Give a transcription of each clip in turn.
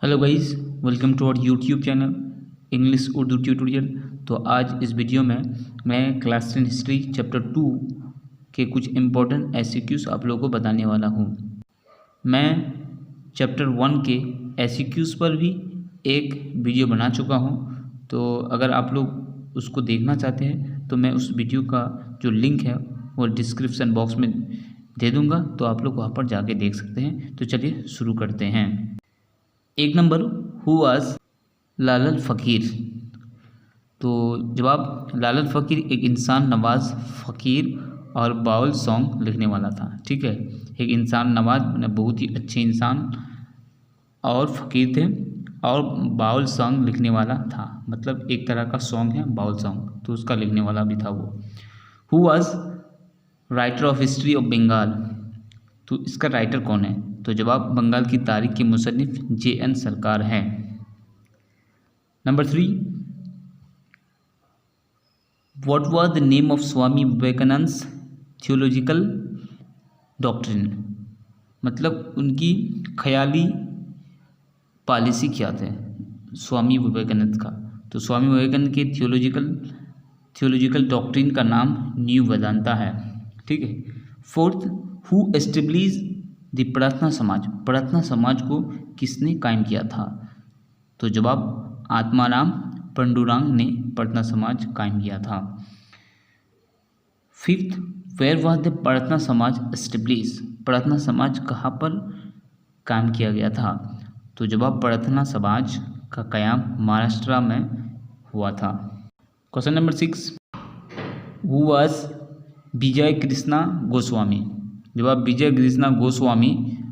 Hello guys, welcome to our YouTube channel English Urdu tutorial. तो आज इस वीडियो में मैं क्लास 10 हिस्ट्री चैप्टर 2 के कुछ इम्पोर्टेंट एसक्यूज आप लोगों को बताने वाला हूँ। मैं चैप्टर 1 के एसक्यूज पर भी एक वीडियो बना चुका हूँ, तो अगर आप लोग उसको देखना चाहते हैं तो मैं उस वीडियो का जो लिंक है वो डिस्क्रिप्शन बॉक्स में दे दूँगा, तो आप लोग वहाँ पर जाके देख सकते हैं। तो चलिए शुरू करते हैं। एक नंबर, हु वाज लाल फ़कीर। तो जवाब, लाल फ़कीर एक इंसान नवाज फ़कीर और बाउल सॉन्ग लिखने वाला था। ठीक है, एक इंसान नवाज बहुत ही अच्छे इंसान और फ़कीर थे और बाउल सॉन्ग लिखने वाला था, मतलब एक तरह का सॉन्ग है बाउल सॉन्ग, तो उसका लिखने वाला भी था वो। Who was writer of history of Bengal. तो इसका राइटर कौन है? तो जवाब, बंगाल की तारीख के मुसन्निफ JN सरकार हैं। Number 3, what was the name of Swami Vivekananda's theological doctrine. मतलब उनकी ख्याली पॉलिसी क्या थे स्वामी विवेकानंद का। तो स्वामी विवेकानंद के थियोलॉजिकल डॉक्ट्रिन का नाम न्यू वेदांता है। ठीक है। फोर्थ, हु एस्टेब्लिश द प्रार्थना समाज। प्रार्थना समाज को किसने कायम किया था? तो जवाब, आत्माराम पंडुरांग ने प्रार्थना समाज कायम किया था। फिफ्थ, वेयर वाज द प्रार्थना समाज एस्टेब्लिश। प्रार्थना समाज कहाँ पर कायम किया गया था? तो जवाब, प्रार्थना समाज का कयाम महाराष्ट्र में हुआ था। क्वेश्चन नंबर 6, हु वाज विजय कृष्णा गोस्वामी। जवाब, विजय कृष्णा गोस्वामी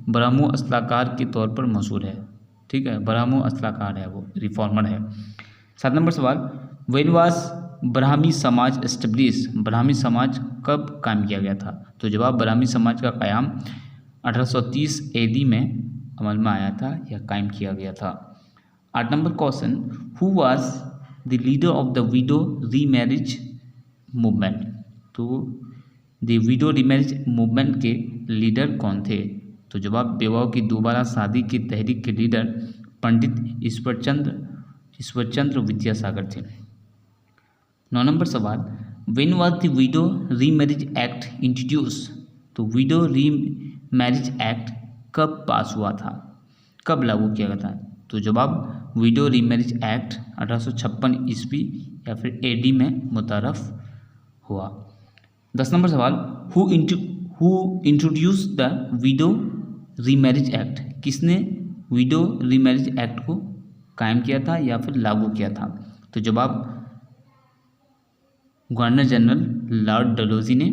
ब्रह्मो अस्लाकार के तौर पर मशहूर है। ठीक है, ब्रह्मो अस्लाकार है, वो रिफॉर्मर है। 7 नंबर सवाल, व्हेन वाज ब्राह्मी समाज एस्टेब्लिश। ब्राह्मी समाज कब कायम किया गया था? तो जवाब, ब्राह्मी समाज का कयाम 1830 AD में अमल में आया था या कायम किया गया था। 8 number question, who was the leader of the widow remarriage movement. तो द विडो रीमैरिज मूवमेंट के लीडर कौन थे? तो जवाब, विवाह की दोबारा शादी की तहरीक के लीडर पंडित ईश्वरचंद्र विद्यासागर थे। 9 नंबर सवाल, when was the widow remarriage act introduce. तो विडो रीमैरिज एक्ट कब पास हुआ था, कब लागू किया गया था? तो जवाब, विडो रीमैरिज एक्ट 1856 ईस्वी या फिर AD में मुतारफ हुआ। 10 नंबर सवाल, who introduce the widow remarriage act. किसने विडो रीमैरिज एक्ट को कायम किया था या फिर लागू किया था? तो जवाब, गवर्नर जनरल लॉर्ड डलहौजी ने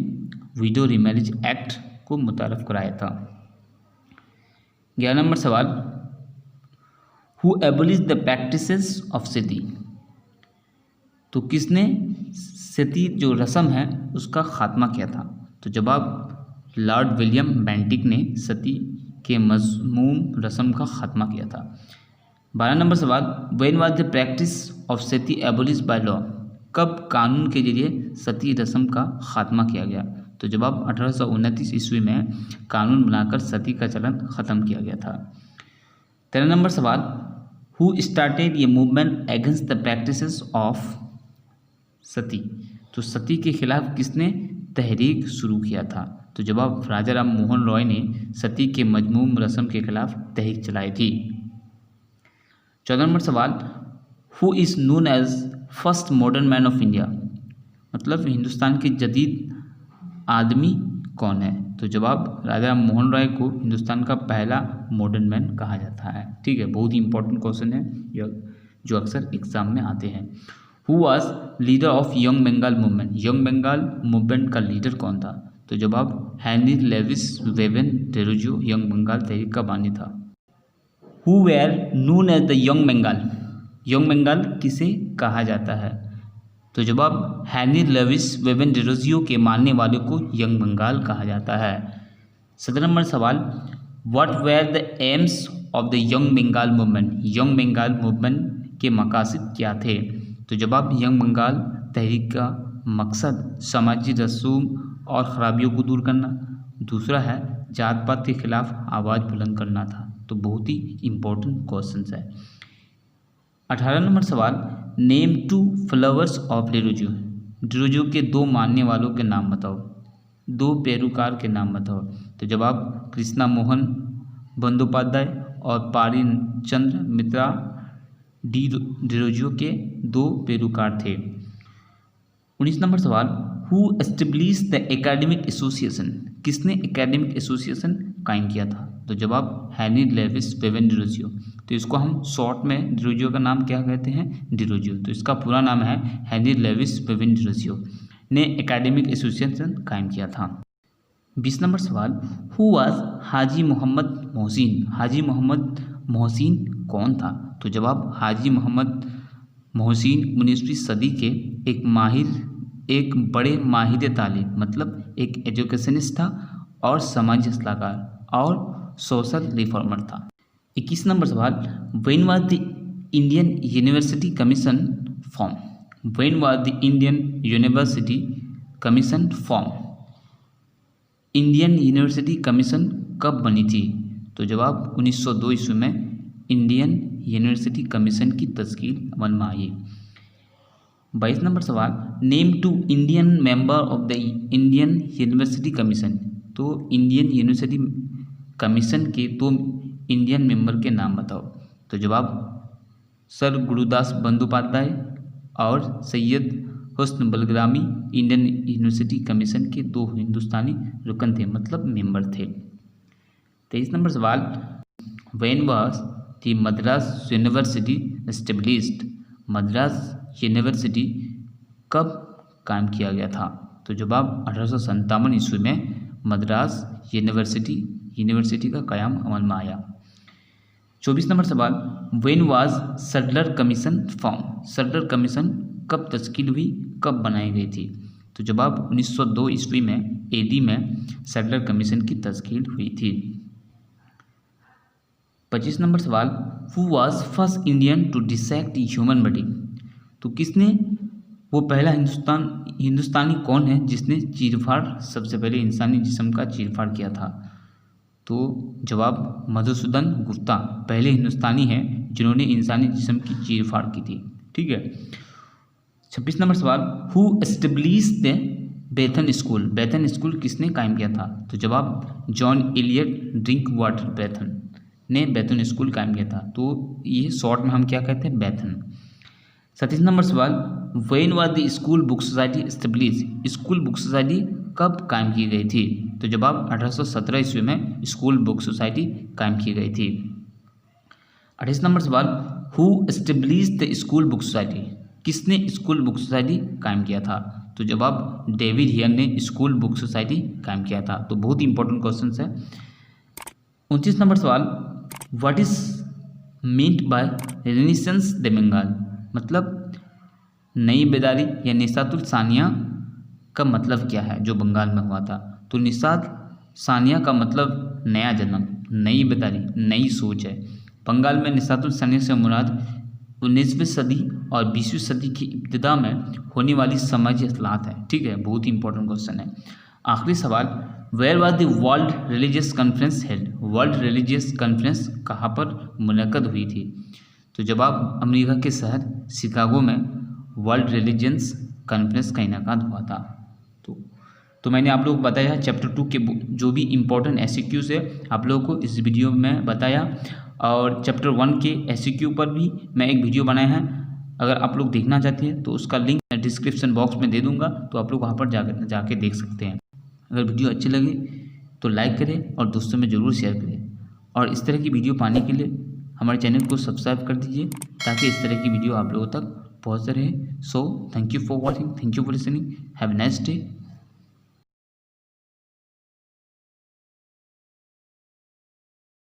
विडो रीमैरिज एक्ट को मुतारफ कराया था। 11 नंबर सवाल, who abolish the practices of sati. तो किसने सती जो रस्म है उसका खात्मा किया था? तो जवाब, लॉर्ड विलियम बेंटिक ने सती के मज़मूम रस्म का खात्मा किया था। 12 नंबर सवाल, when was the practice of Sati abolish by law. कब कानून के जरिए सती रस्म का खात्मा किया गया? तो जवाब, 1829 ईस्वी में कानून बनाकर सती का चलन ख़त्म किया गया था। 13 नंबर सवाल, हु स्टार्टेड ये movement against the practices of sati. तो सती के खिलाफ किसने तहरीक शुरू किया था? तो जवाब, राजा राम मोहन रॉय ने सती के मजमूम रस्म के खिलाफ तहरीक चलाई थी। 14 नंबर सवाल, who is known as first modern man of India. मतलब हिंदुस्तान के जदीद आदमी कौन है? तो जवाब, राजा राम मोहन रॉय को हिंदुस्तान का पहला मॉडर्न मैन कहा जाता है। ठीक है, बहुत ही इंपॉर्टेंट क्वेश्चन है जो अक्सर एग्जाम में आते हैं। Who was leader of young Bengal movement. Young Bengal movement का लीडर कौन था? तो जवाब, Henry Louis Vivian Derozio young Bengal तहरीक का बानी था। Who were known as the young Bengal. Young Bengal किसे कहा जाता है? तो जवाब, हेनरी लेविस वेवन डेरोजियो के मानने वाले को यंग बंगाल कहा जाता है। 17 नंबर सवाल, what were the aims of the young Bengal movement. Young Bengal movement के मकासद क्या थे? तो जवाब, यंग बंगाल तहरीक का मकसद समाजी रसूम और ख़राबियों को दूर करना, दूसरा है जात पात के खिलाफ आवाज़ बुलंद करना था। तो बहुत ही इम्पोर्टेंट क्वेश्चन है। 18 नंबर सवाल, name 2 followers of Derozio. Derozio के 2 मानने वालों के नाम बताओ, 2 पेरोकार के नाम बताओ। तो जवाब कृष्णा मोहन बंदोपाध्याय और पारी चंद्र मित्रा डिरोजियो के 2 पेरोकार थे। 19 नंबर सवाल, who establish the academic association. किसने एकेडमिक एसोसिएशन कायम किया था? तो जवाब हेनरी लेविस बेवन डिरोजियो। तो इसको हम शॉर्ट में डिरोजियो का नाम क्या कहते हैं? डिरोजियो। तो इसका पूरा नाम है हेनरी लेविस बेवन डिरोजियो ने एकेडमिक एसोसिएशन कायम किया था। 20 नंबर सवाल, हु वाज हाजी मोहम्मद मोहसिन। हाजी मोहम्मद मोहसिन कौन था? तो जवाब हाजी मोहम्मद मोहसिन 19वीं सदी के एक बड़े माहिर तालीम मतलब एक एजुकेशनिस्ट था और समाज सलाहकार और सोशल रिफॉर्मर था। 21 नंबर सवाल, when was the Indian university commission form. When was the Indian university commission form. Indian university commission कब बनी थी? तो जवाब 1902 ईस्वी में इंडियन यूनिवर्सिटी कमीशन की तश्कील अमल में आई। 22 नंबर सवाल, name 2 Indian member of the Indian university commission. तो इंडियन यूनिवर्सिटी कमीशन के 2 इंडियन मेंबर के नाम बताओ। तो जवाब सर गुरुदास बंदोपाध्याय और सैयद हुस्न बलग्रामी इंडियन यूनिवर्सिटी कमीशन के 2 हिंदुस्तानी रुकन थे मतलब मेंबर थे। 23 नंबर सवाल, when was the Madras university established. Madras university कब कायम किया गया था? तो जवाब 1857 ईस्वी में मद्रास यूनिवर्सिटी का कायम अमल में आया। 24 नंबर सवाल, when was Sadler commission form. Sadler commission कब तश्कील हुई, कब बनाई गई थी? तो जवाब 1902 ईस्वी में एडी में सडलर कमीशन की तश्कील हुई थी। 25 नंबर सवाल, who was first Indian to dissect human body. तो किसने वो पहला हिंदुस्तानी कौन है जिसने चीरफाड़ सबसे पहले इंसानी जिस्म का चीरफाड़ किया था? तो जवाब मधुसूदन गुप्ता पहले हिंदुस्तानी हैं जिन्होंने इंसानी जिस्म की चीरफाड़ की थी। ठीक है। 26 नंबर सवाल, हु एस्टेब्लिश द बेथन स्कूल। बेथन स्कूल किसने कायम किया था? तो जवाब जॉन एलियट ड्रिंक वाटर बेथन ने बेथन स्कूल कायम किया था। तो ये शॉर्ट में हम क्या कहते हैं? बेथन। 37 नंबर सवाल, when was the school book society establish. School book society कब कायम की गई थी? तो जवाब 1817 ईस्वी में स्कूल बुक सोसाइटी कायम की गई थी। 28 नंबर सवाल, who establish the school book society. किसने स्कूल बुक सोसाइटी कायम किया था? तो जवाब डेविड हियर ने स्कूल बुक सोसाइटी कायम किया था। तो बहुत ही इंपॉर्टेंट क्वेश्चन है। 29 नंबर सवाल, what is meant by renaissance the Bengal. मतलब नई बेदारी या निशातुल सानिया का मतलब क्या है जो बंगाल में हुआ था? तो निशात सानिया का मतलब नया जन्म, नई बेदारी, नई सोच है। बंगाल में निशातुल सानिया से मुराद 19वीं सदी और 20वीं सदी की इब्तिदा में होने वाली समाजी असलाहत है। ठीक है, बहुत ही इंपॉर्टेंट क्वेश्चन है। आखिरी सवाल, where was the world religious conference held. World religious conference कहाँ पर मुनक़द हुई थी? तो जवाब अमेरिका के शहर शिकागो में वर्ल्ड रिलीजियस कॉन्फ्रेंस का इनेकाद हुआ था। तो मैंने आप लोगों को बताया चैप्टर 2 के जो भी इम्पोर्टेंट एसक्यूज़ है आप लोगों को इस वीडियो में बताया, और चैप्टर 1 के एसक्यू पर भी मैं एक वीडियो बनाया है। अगर आप लोग देखना चाहते हैं तो उसका लिंक मैं डिस्क्रिप्शन बॉक्स में दे दूंगा, तो आप लोग वहाँ पर जाके देख सकते हैं। अगर वीडियो अच्छी लगे तो लाइक करें और दोस्तों में ज़रूर शेयर करें, और इस तरह की वीडियो पाने के लिए हमारे चैनल को सब्सक्राइब कर दीजिए ताकि इस तरह की वीडियो आप लोगों तक पहुँचते रहे। So thank you for watching, thank you for listening, have a nice day.